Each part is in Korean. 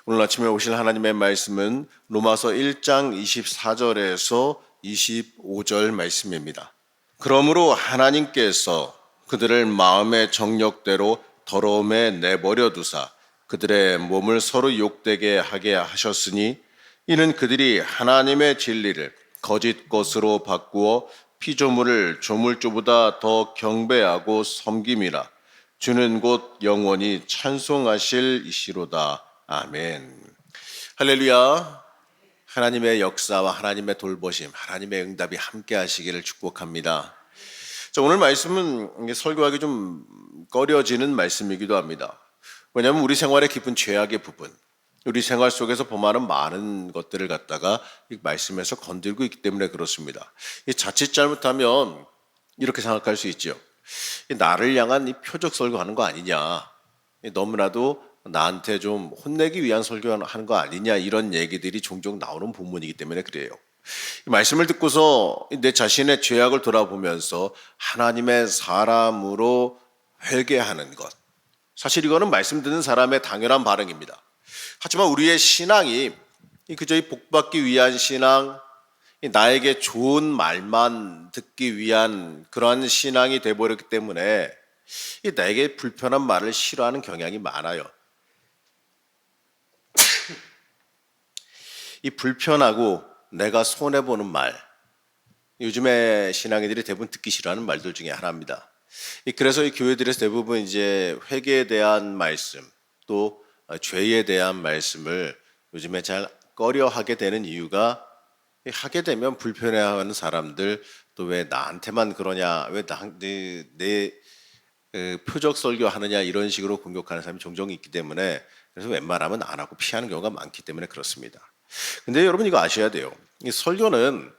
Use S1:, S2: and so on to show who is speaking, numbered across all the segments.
S1: 오늘 아침에 오실 하나님의 말씀은 로마서 1장 24절에서 25절 말씀입니다. 그러므로 하나님께서 그들을 마음의 정욕대로 더러움에 내버려 두사 그들의 몸을 서로 욕되게 하게 하셨으니 이는 그들이 하나님의 진리를 거짓 것으로 바꾸어 피조물을 조물주보다 더 경배하고 섬김이라. 주는 곧 영원히 찬송하실 이시로다. 아멘. 할렐루야. 하나님의 역사와 하나님의 돌보심, 하나님의 응답이 함께 하시기를 축복합니다. 자, 오늘 말씀은 설교하기 좀 꺼려지는 말씀이기도 합니다. 왜냐하면 우리 생활의 깊은 죄악의 부분, 우리 생활 속에서 범하는 많은 것들을 갖다가 이 말씀에서 건들고 있기 때문에 그렇습니다. 자칫 잘못하면 이렇게 생각할 수 있죠. 나를 향한 이 표적 설교하는 거 아니냐, 너무나도 나한테 좀 혼내기 위한 설교하는 거 아니냐, 이런 얘기들이 종종 나오는 본문이기 때문에 그래요. 이 말씀을 듣고서 내 자신의 죄악을 돌아보면서 하나님의 사람으로 회개하는 것, 사실 이거는 말씀 듣는 사람의 당연한 반응입니다. 하지만 우리의 신앙이 그저 이 복받기 위한 신앙, 나에게 좋은 말만 듣기 위한 그러한 신앙이 되어버렸기 때문에 나에게 불편한 말을 싫어하는 경향이 많아요. 이 불편하고 내가 손해보는 말, 요즘에 신앙인들이 대부분 듣기 싫어하는 말들 중에 하나입니다. 그래서 이 교회들에서 대부분 이제 회개에 대한 말씀, 또 죄에 대한 말씀을 요즘에 잘 꺼려하게 되는 이유가, 하게 되면 불편해하는 사람들, 또 왜 나한테만 그러냐, 왜 내 표적 설교하느냐, 이런 식으로 공격하는 사람이 종종 있기 때문에, 그래서 웬만하면 안 하고 피하는 경우가 많기 때문에 그렇습니다. 근데 여러분 이거 아셔야 돼요. 이 설교는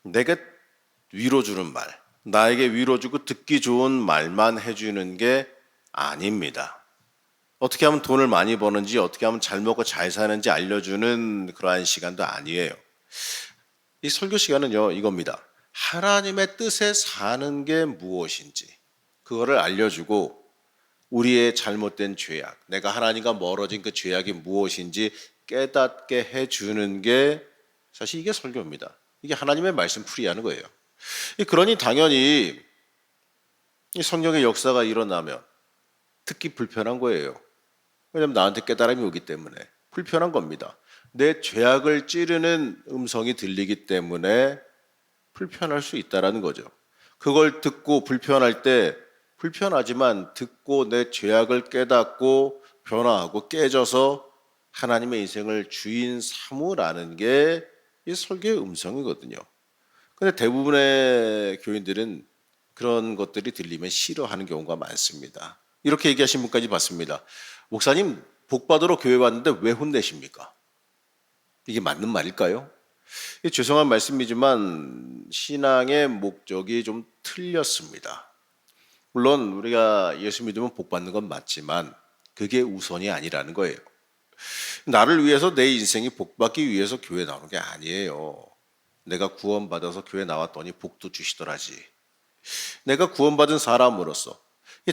S1: 내게 위로 주는 말, 나에게 위로 주고 듣기 좋은 말만 해주는 게 아닙니다. 어떻게 하면 돈을 많이 버는지, 어떻게 하면 잘 먹고 잘 사는지 알려주는 그러한 시간도 아니에요. 이 설교 시간은요, 이겁니다. 하나님의 뜻에 사는 게 무엇인지 그거를 알려주고, 우리의 잘못된 죄악, 내가 하나님과 멀어진 그 죄악이 무엇인지 깨닫게 해주는 게 사실 이게 설교입니다. 이게 하나님의 말씀 풀이하는 거예요. 그러니 당연히 이 성령의 역사가 일어나면 듣기 불편한 거예요. 왜냐하면 나한테 깨달음이 오기 때문에 불편한 겁니다. 내 죄악을 찌르는 음성이 들리기 때문에 불편할 수 있다는 거죠. 그걸 듣고 불편할 때, 불편하지만 듣고 내 죄악을 깨닫고 변화하고 깨져서 하나님의 인생을 주인 삼으라는 게 이 설교의 음성이거든요. 근데 대부분의 교인들은 그런 것들이 들리면 싫어하는 경우가 많습니다. 이렇게 얘기하신 분까지 봤습니다. 목사님, 복 받으러 교회 왔는데 왜 혼내십니까? 이게 맞는 말일까요? 죄송한 말씀이지만 신앙의 목적이 좀 틀렸습니다. 물론 우리가 예수 믿으면 복 받는 건 맞지만 그게 우선이 아니라는 거예요. 나를 위해서, 내 인생이 복 받기 위해서 교회 나오는 게 아니에요. 내가 구원받아서 교회 나왔더니 복도 주시더라지. 내가 구원받은 사람으로서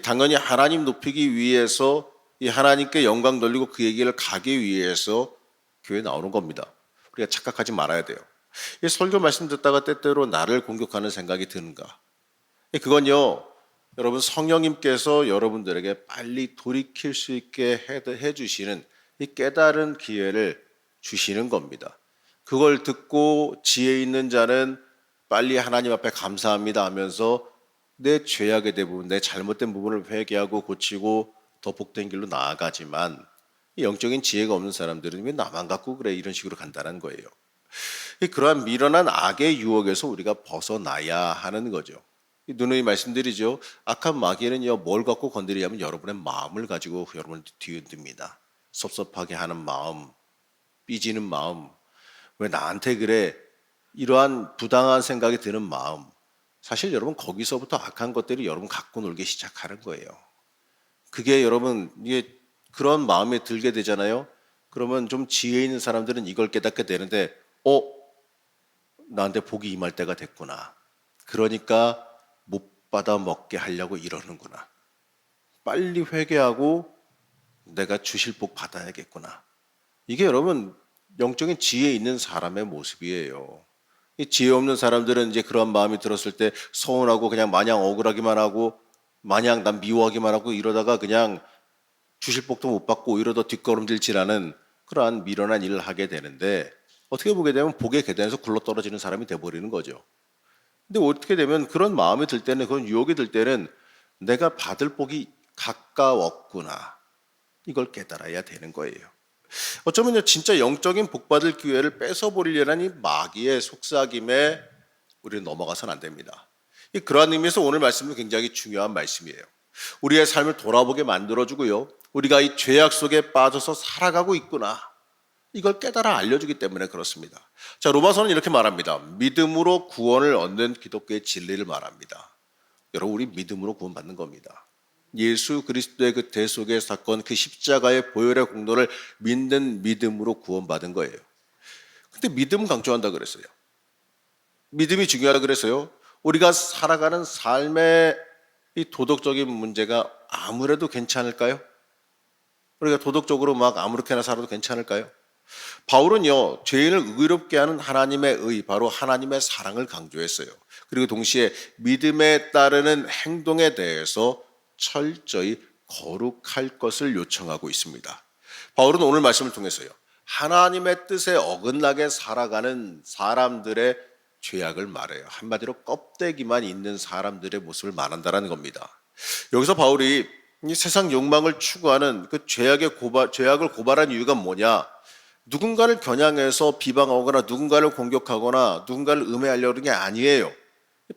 S1: 당연히 하나님 높이기 위해서, 이 하나님께 영광 돌리고 그 얘기를 가기 위해서 교회 나오는 겁니다. 우리가 착각하지 말아야 돼요. 이 설교 말씀 듣다가 때때로 나를 공격하는 생각이 드는가? 그건요, 여러분 성령님께서 여러분들에게 빨리 돌이킬 수 있게 해주시는 이 깨달은 기회를 주시는 겁니다. 그걸 듣고 지혜 있는 자는 빨리 하나님 앞에 감사합니다 하면서 내 죄악의 대부분, 내 잘못된 부분을 회개하고 고치고 더 복된 길로 나아가지만, 영적인 지혜가 없는 사람들은 왜 나만 갖고 그래, 이런 식으로 간다는 거예요. 그러한 미련한 악의 유혹에서 우리가 벗어나야 하는 거죠. 누누이 말씀드리죠. 악한 마귀는요, 뭘 갖고 건드리냐면 여러분의 마음을 가지고 여러분을 뒤흔듭니다. 섭섭하게 하는 마음, 삐지는 마음, 왜 나한테 그래, 이러한 부당한 생각이 드는 마음. 사실 여러분 거기서부터 악한 것들이 여러분 갖고 놀기 시작하는 거예요. 그게 여러분, 이게 그런 마음에 들게 되잖아요. 그러면 좀 지혜 있는 사람들은 이걸 깨닫게 되는데, 나한테 복이 임할 때가 됐구나. 그러니까 못 받아 먹게 하려고 이러는구나. 빨리 회개하고 내가 주실 복 받아야겠구나. 이게 여러분 영적인 지혜 있는 사람의 모습이에요. 이 지혜 없는 사람들은 이제 그런 마음이 들었을 때 서운하고 그냥 마냥 억울하기만 하고 마냥 난 미워하기만 하고 이러다가 그냥 주실 복도 못 받고 오히려 더 뒷걸음질질하는 그러한 미련한 일을 하게 되는데 어떻게 보게 되면 복의 계단에서 굴러떨어지는 사람이 돼버리는 거죠. 근데 어떻게 되면 그런 마음이 들 때는 그런 유혹이 들 때는 내가 받을 복이 가까웠구나 이걸 깨달아야 되는 거예요. 어쩌면 진짜 영적인 복받을 기회를 뺏어버리려는 이 마귀의 속삭임에 우리는 넘어가서는 안 됩니다. 그러한 의미에서 오늘 말씀은 굉장히 중요한 말씀이에요. 우리의 삶을 돌아보게 만들어주고요. 우리가 이 죄악 속에 빠져서 살아가고 있구나. 이걸 깨달아 알려주기 때문에 그렇습니다. 자, 로마서는 이렇게 말합니다. 믿음으로 구원을 얻는 기독교의 진리를 말합니다. 여러분, 우리 믿음으로 구원받는 겁니다. 예수 그리스도의 그 대속의 사건, 그 십자가의 보혈의 공로를 믿는 믿음으로 구원받은 거예요. 근데 믿음 강조한다 그랬어요. 믿음이 중요하다 그랬어요. 우리가 살아가는 삶의 이 도덕적인 문제가 아무래도 괜찮을까요? 우리가 도덕적으로 막 아무렇게나 살아도 괜찮을까요? 바울은요, 죄인을 의롭게 하는 하나님의 의, 바로 하나님의 사랑을 강조했어요. 그리고 동시에 믿음에 따르는 행동에 대해서 철저히 거룩할 것을 요청하고 있습니다. 바울은 오늘 말씀을 통해서요, 하나님의 뜻에 어긋나게 살아가는 사람들의 죄악을 말해요. 한마디로 껍데기만 있는 사람들의 모습을 말한다는 겁니다. 여기서 바울이 이 세상 욕망을 추구하는 그 죄악을 고발한 이유가 뭐냐? 누군가를 겨냥해서 비방하거나 누군가를 공격하거나 누군가를 음해하려는 게 아니에요.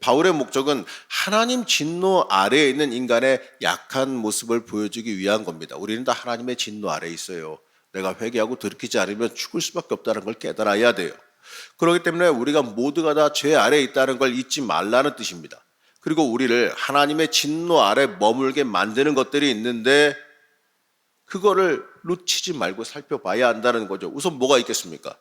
S1: 바울의 목적은 하나님 진노 아래에 있는 인간의 약한 모습을 보여주기 위한 겁니다. 우리는 다 하나님의 진노 아래에 있어요. 내가 회개하고 돌이키지 않으면 죽을 수밖에 없다는 걸 깨달아야 돼요. 그렇기 때문에 우리가 모두가 다 죄 아래에 있다는 걸 잊지 말라는 뜻입니다. 그리고 우리를 하나님의 진노 아래 머물게 만드는 것들이 있는데 그거를 놓치지 말고 살펴봐야 한다는 거죠. 우선 뭐가 있겠습니까?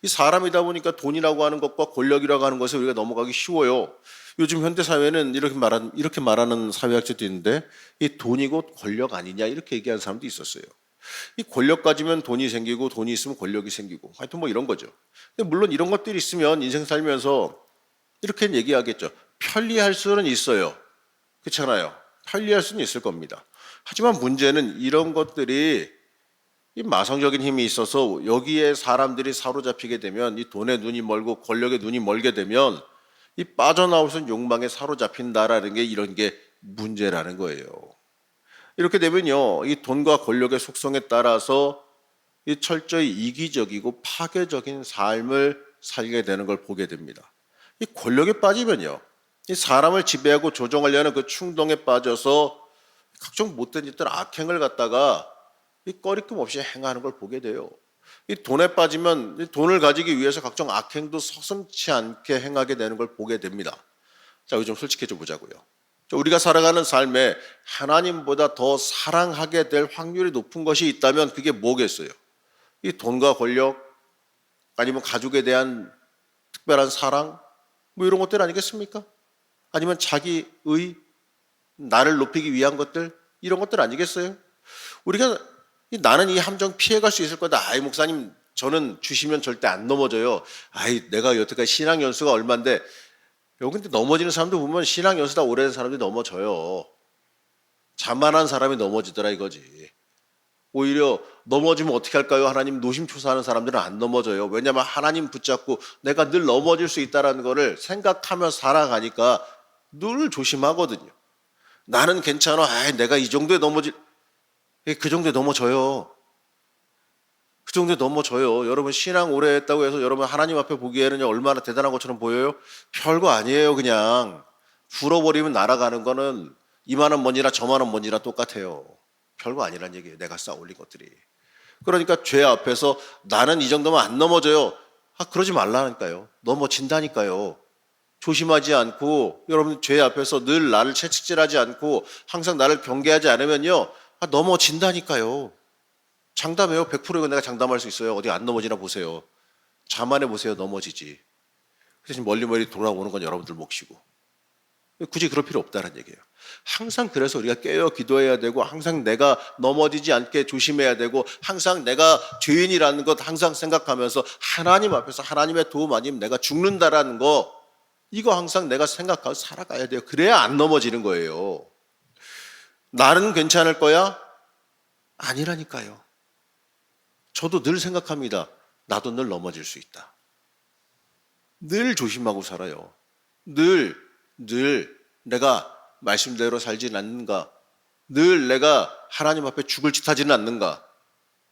S1: 이 사람이다 보니까 돈이라고 하는 것과 권력이라고 하는 것에 우리가 넘어가기 쉬워요. 요즘 현대 사회는 이렇게 말하는 사회학자도 있는데 이 돈이 곧 권력 아니냐 이렇게 얘기하는 사람도 있었어요. 이 권력 가지면 돈이 생기고 돈이 있으면 권력이 생기고 하여튼 뭐 이런 거죠. 근데 물론 이런 것들이 있으면 인생 살면서 이렇게 얘기하겠죠. 편리할 수는 있어요. 그렇잖아요. 편리할 수는 있을 겁니다. 하지만 문제는 이런 것들이 이 마성적인 힘이 있어서 여기에 사람들이 사로잡히게 되면 이 돈에 눈이 멀고 권력에 눈이 멀게 되면 이 빠져나올 수 있는 욕망에 사로잡힌다라는 게 이런 게 문제라는 거예요. 이렇게 되면요, 이 돈과 권력의 속성에 따라서 이 철저히 이기적이고 파괴적인 삶을 살게 되는 걸 보게 됩니다. 이 권력에 빠지면요, 이 사람을 지배하고 조종하려는 그 충동에 빠져서 각종 못된 짓들 악행을 갖다가 이 꺼리낌 없이 행하는 걸 보게 돼요. 이 돈에 빠지면 이 돈을 가지기 위해서 각종 악행도 서슴지 않게 행하게 되는 걸 보게 됩니다. 자, 이거 좀 솔직해져 보자고요. 우리가 살아가는 삶에 하나님보다 더 사랑하게 될 확률이 높은 것이 있다면 그게 뭐겠어요? 이 돈과 권력, 아니면 가족에 대한 특별한 사랑, 뭐 이런 것들 아니겠습니까? 아니면 자기의 나를 높이기 위한 것들, 이런 것들 아니겠어요? 우리가 나는 이 함정 피해갈 수 있을 거다. 아이 목사님 저는 주시면 절대 안 넘어져요. 아이 내가 여태까지 신앙 연수가 얼만데 여기 근데 넘어지는 사람도 보면 신앙 연수다 오래된 사람들이 넘어져요. 자만한 사람이 넘어지더라 이거지. 오히려 넘어지면 어떻게 할까요? 하나님 노심초사하는 사람들은 안 넘어져요. 왜냐하면 하나님 붙잡고 내가 늘 넘어질 수 있다는 거를 생각하며 살아가니까 늘 조심하거든요. 나는 괜찮아. 아이 내가 이 정도에 그 정도에 넘어져요. 그 정도에 넘어져요. 여러분 신앙 오래 했다고 해서 여러분 하나님 앞에 보기에는 얼마나 대단한 것처럼 보여요? 별거 아니에요. 그냥 불어버리면 날아가는 거는 이만한 먼지나 저만한 먼지나 똑같아요. 별거 아니란 얘기예요. 내가 쌓아 올린 것들이. 그러니까 죄 앞에서 나는 이 정도면 안 넘어져요. 그러지 말라니까요. 넘어진다니까요. 조심하지 않고 여러분 죄 앞에서 늘 나를 채찍질하지 않고 항상 나를 경계하지 않으면요. 넘어진다니까요. 장담해요. 100% 내가 장담할 수 있어요. 어디 안 넘어지나 보세요. 자만해 보세요. 넘어지지. 그 대신 멀리 돌아오는 건 여러분들 몫이고. 굳이 그럴 필요 없다는 얘기예요. 항상 그래서 우리가 깨어 기도해야 되고 항상 내가 넘어지지 않게 조심해야 되고 항상 내가 죄인이라는 것 항상 생각하면서 하나님 앞에서 하나님의 도움 아니면 내가 죽는다라는 거 이거 항상 내가 생각하고 살아가야 돼요. 그래야 안 넘어지는 거예요. 나는 괜찮을 거야? 아니라니까요. 저도 늘 생각합니다. 나도 늘 넘어질 수 있다. 늘 조심하고 살아요. 늘 내가 말씀대로 살진 않는가? 늘 내가 하나님 앞에 죽을 짓 하지는 않는가?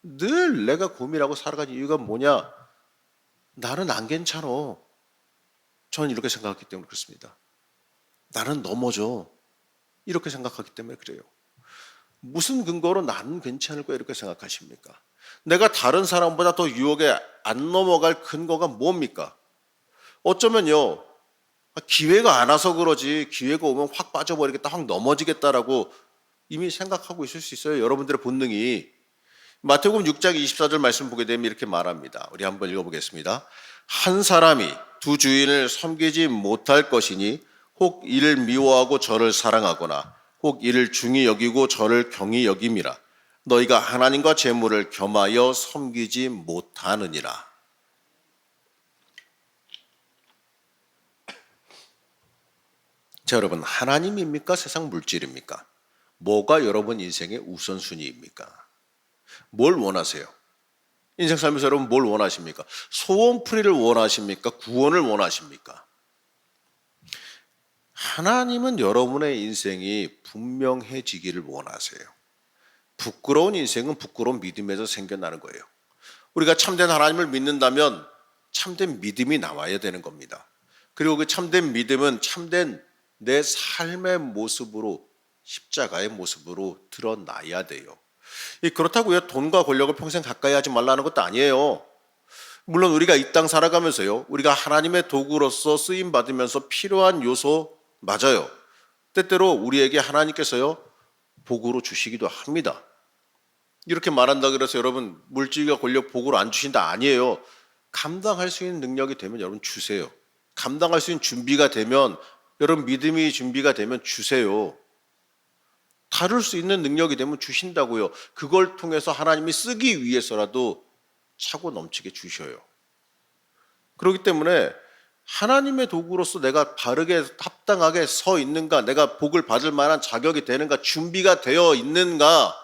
S1: 늘 내가 고민하고 살아가는 이유가 뭐냐? 나는 안 괜찮어. 저는 이렇게 생각했기 때문에 그렇습니다. 나는 넘어져. 이렇게 생각하기 때문에 그래요. 무슨 근거로 나는 괜찮을 거야 이렇게 생각하십니까? 내가 다른 사람보다 더 유혹에 안 넘어갈 근거가 뭡니까? 어쩌면요. 기회가 안 와서 그러지 기회가 오면 확 빠져버리겠다, 확 넘어지겠다라고 이미 생각하고 있을 수 있어요. 여러분들의 본능이. 마태복음 6장 24절 말씀 보게 되면 이렇게 말합니다. 우리 한번 읽어보겠습니다. 한 사람이 두 주인을 섬기지 못할 것이니 혹 이를 미워하고 저를 사랑하거나 혹 이를 중히 여기고 저를 경히 여김이라. 너희가 하나님과 재물을 겸하여 섬기지 못하느니라. 자, 여러분, 하나님입니까? 세상 물질입니까? 뭐가 여러분 인생의 우선순위입니까? 뭘 원하세요? 인생 살면서 여러분 뭘 원하십니까? 소원풀이를 원하십니까? 구원을 원하십니까? 하나님은 여러분의 인생이 분명해지기를 원하세요. 부끄러운 인생은 부끄러운 믿음에서 생겨나는 거예요. 우리가 참된 하나님을 믿는다면 참된 믿음이 나와야 되는 겁니다. 그리고 그 참된 믿음은 참된 내 삶의 모습으로, 십자가의 모습으로 드러나야 돼요. 그렇다고요 돈과 권력을 평생 가까이 하지 말라는 것도 아니에요. 물론 우리가 이 땅 살아가면서요, 우리가 하나님의 도구로서 쓰임 받으면서 필요한 요소 맞아요. 때때로 우리에게 하나님께서요 복으로 주시기도 합니다. 이렇게 말한다 그래서 여러분 물질과 권력 복으로 안 주신다 아니에요. 감당할 수 있는 능력이 되면 여러분 주세요. 감당할 수 있는 준비가 되면, 여러분 믿음이 준비가 되면 주세요. 다룰 수 있는 능력이 되면 주신다고요. 그걸 통해서 하나님이 쓰기 위해서라도 차고 넘치게 주셔요. 그렇기 때문에 하나님의 도구로서 내가 바르게 합당하게 서 있는가, 내가 복을 받을 만한 자격이 되는가, 준비가 되어 있는가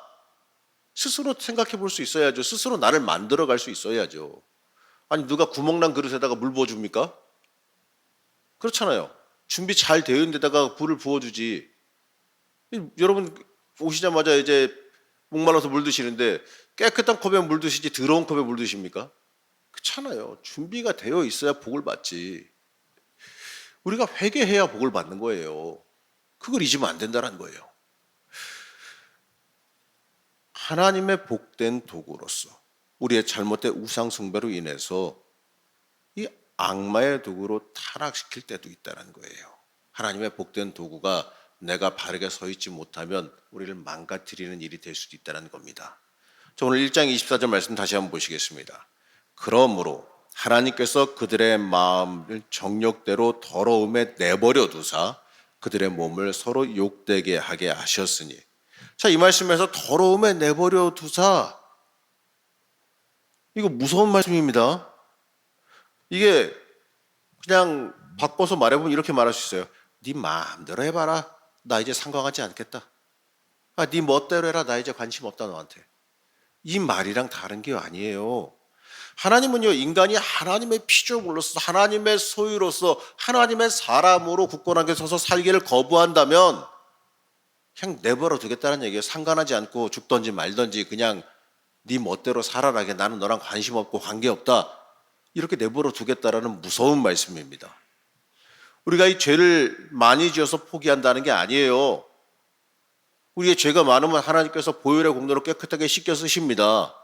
S1: 스스로 생각해 볼 수 있어야죠. 스스로 나를 만들어 갈 수 있어야죠. 아니 누가 구멍난 그릇에다가 물 부어줍니까? 그렇잖아요. 준비 잘 되어 있는 데다가 불을 부어주지. 여러분 오시자마자 이제 목말라서 물 드시는데 깨끗한 컵에 물 드시지 더러운 컵에 물 드십니까? 그렇잖아요. 준비가 되어 있어야 복을 받지. 우리가 회개해야 복을 받는 거예요. 그걸 잊으면 안 된다는 거예요. 하나님의 복된 도구로서 우리의 잘못된 우상 숭배로 인해서 이 악마의 도구로 타락시킬 때도 있다는 거예요. 하나님의 복된 도구가 내가 바르게 서 있지 못하면 우리를 망가뜨리는 일이 될 수도 있다는 겁니다. 자, 오늘 1장 24절 말씀 다시 한번 보시겠습니다. 그러므로 하나님께서 그들의 마음을 정욕대로 더러움에 내버려 두사 그들의 몸을 서로 욕되게 하게 하셨으니. 자, 이 말씀에서 더러움에 내버려 두사, 이거 무서운 말씀입니다. 이게 그냥 바꿔서 말해보면 이렇게 말할 수 있어요. 네 마음대로 해봐라. 나 이제 상관하지 않겠다. 네 멋대로 해라. 나 이제 관심 없다 너한테. 이 말이랑 다른 게 아니에요. 하나님은요, 인간이 하나님의 피조물로서 하나님의 소유로서 하나님의 사람으로 굳건하게 서서 살기를 거부한다면 그냥 내버려 두겠다는 얘기예요. 상관하지 않고 죽든지 말든지 그냥 네 멋대로 살아라. 나는 너랑 관심 없고 관계없다. 이렇게 내버려 두겠다라는 무서운 말씀입니다. 우리가 이 죄를 많이 지어서 포기한다는 게 아니에요. 우리의 죄가 많으면 하나님께서 보혈의 공로로 깨끗하게 씻겨 쓰십니다.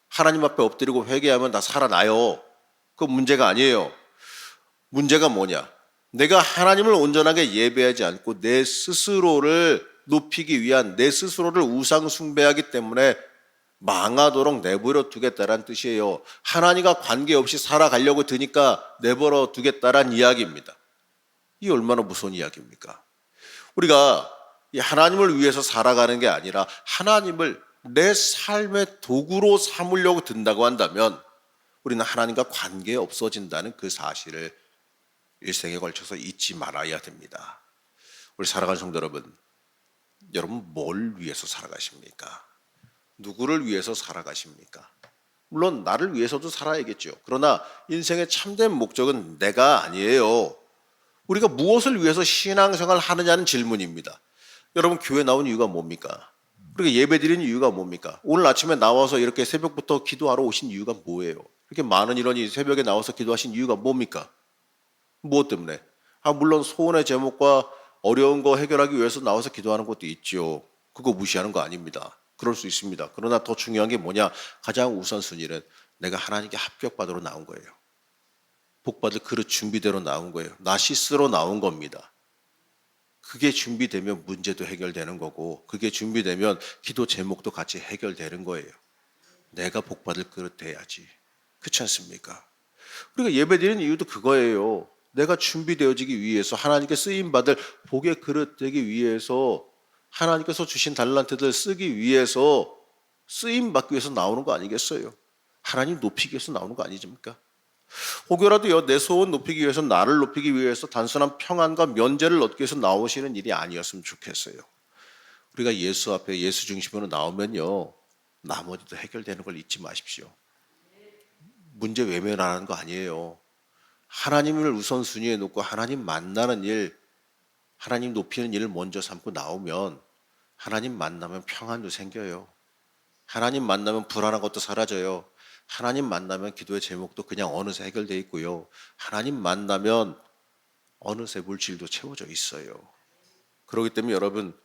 S1: 하나님 앞에 엎드리고 회개하면 다 살아나요. 그건 문제가 아니에요. 문제가 뭐냐? 내가 하나님을 온전하게 예배하지 않고 내 스스로를 높이기 위한, 내 스스로를 우상 숭배하기 때문에 망하도록 내버려 두겠다라는 뜻이에요. 하나님과 관계없이 살아가려고 드니까 내버려 두겠다라는 이야기입니다. 이 얼마나 무서운 이야기입니까? 우리가 이 하나님을 위해서 살아가는 게 아니라 하나님을 내 삶의 도구로 삼으려고 든다고 한다면 우리는 하나님과 관계 없어진다는 그 사실을 일생에 걸쳐서 잊지 말아야 됩니다. 우리 살아가는 성도 여러분, 여러분 뭘 위해서 살아가십니까? 누구를 위해서 살아가십니까? 물론 나를 위해서도 살아야겠죠. 그러나 인생의 참된 목적은 내가 아니에요. 우리가 무엇을 위해서 신앙생활을 하느냐는 질문입니다. 여러분 교회 나온 이유가 뭡니까? 우리가 예배 드리는 이유가 뭡니까? 오늘 아침에 나와서 이렇게 새벽부터 기도하러 오신 이유가 뭐예요? 이렇게 많은 인원이 새벽에 나와서 기도하신 이유가 뭡니까? 무엇 때문에? 물론 소원의 제목과 어려운 거 해결하기 위해서 나와서 기도하는 것도 있죠. 그거 무시하는 거 아닙니다. 그럴 수 있습니다. 그러나 더 중요한 게 뭐냐? 가장 우선순위는 내가 하나님께 합격받으러 나온 거예요. 복받을 그릇 준비대로 나온 거예요. 나시스로 나온 겁니다. 그게 준비되면 문제도 해결되는 거고 그게 준비되면 기도 제목도 같이 해결되는 거예요. 내가 복받을 그릇 돼야지. 그렇지 않습니까? 우리가 예배드리는 이유도 그거예요. 내가 준비되어지기 위해서 하나님께 쓰임받을 복의 그릇 되기 위해서 하나님께서 주신 달란트들 쓰기 위해서 쓰임받기 위해서 나오는 거 아니겠어요? 하나님 높이기 위해서 나오는 거 아니십니까? 혹여라도요 내 소원 높이기 위해서 나를 높이기 위해서 단순한 평안과 면제를 얻기 위해서 나오시는 일이 아니었으면 좋겠어요. 우리가 예수 앞에 예수 중심으로 나오면요 나머지도 해결되는 걸 잊지 마십시오. 문제 외면하는 거 아니에요. 하나님을 우선순위에 놓고 하나님 만나는 일, 하나님 높이는 일을 먼저 삼고 나오면 하나님 만나면 평안도 생겨요. 하나님 만나면 불안한 것도 사라져요. 하나님 만나면 기도의 제목도 그냥 어느새 해결되어 있고요. 하나님 만나면 어느새 물질도 채워져 있어요. 그렇기 때문에 여러분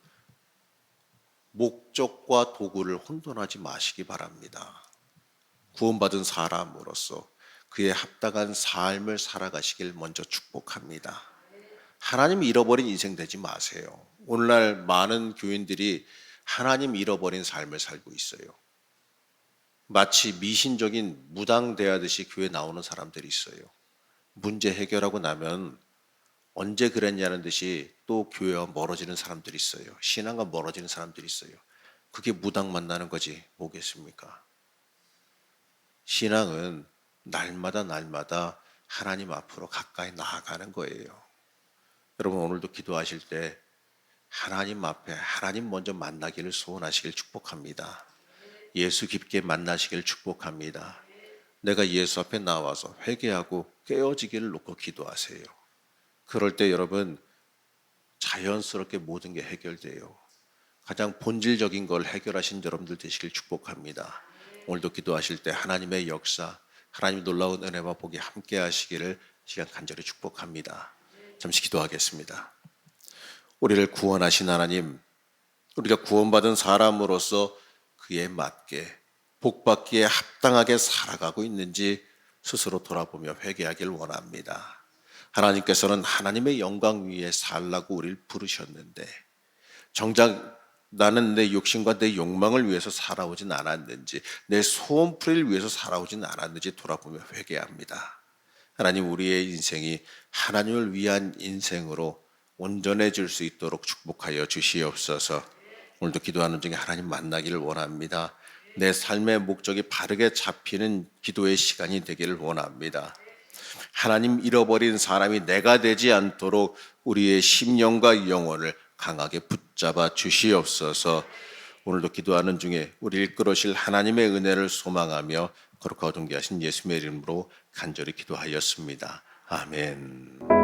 S1: 목적과 도구를 혼돈하지 마시기 바랍니다. 구원받은 사람으로서 그에 합당한 삶을 살아가시길 먼저 축복합니다. 하나님 잃어버린 인생 되지 마세요. 오늘날 많은 교인들이 하나님 잃어버린 삶을 살고 있어요. 마치 미신적인 무당대하듯이 교회 나오는 사람들이 있어요. 문제 해결하고 나면 언제 그랬냐는 듯이 또 교회와 멀어지는 사람들이 있어요. 신앙과 멀어지는 사람들이 있어요. 그게 무당 만나는 거지 뭐겠습니까? 신앙은 날마다 하나님 앞으로 가까이 나아가는 거예요. 여러분 오늘도 기도하실 때 하나님 앞에 하나님 먼저 만나기를 소원하시길 축복합니다. 예수 깊게 만나시길 축복합니다. 내가 예수 앞에 나와서 회개하고 깨어지기를 놓고 기도하세요. 그럴 때 여러분 자연스럽게 모든 게 해결돼요. 가장 본질적인 걸 해결하신 여러분들 되시길 축복합니다. 오늘도 기도하실 때 하나님의 역사, 하나님의 놀라운 은혜와 복이 함께 하시기를 시간 간절히 축복합니다. 잠시 기도하겠습니다. 우리를 구원하신 하나님, 우리가 구원받은 사람으로서 그에 맞게 복받기에 합당하게 살아가고 있는지 스스로 돌아보며 회개하길 원합니다. 하나님께서는 하나님의 영광 위에 살라고 우리를 부르셨는데 정작 나는 내 욕심과 내 욕망을 위해서 살아오진 않았는지 내 소원풀이를 위해서 살아오진 않았는지 돌아보며 회개합니다. 하나님 우리의 인생이 하나님을 위한 인생으로 온전해질 수 있도록 축복하여 주시옵소서. 오늘도 기도하는 중에 하나님 만나기를 원합니다. 내 삶의 목적이 바르게 잡히는 기도의 시간이 되기를 원합니다. 하나님 잃어버린 사람이 내가 되지 않도록 우리의 심령과 영혼을 강하게 붙잡아 주시옵소서. 오늘도 기도하는 중에 우리를 이끌으실 하나님의 은혜를 소망하며 거룩하고 존귀하신 예수님의 이름으로 간절히 기도하였습니다. 아멘.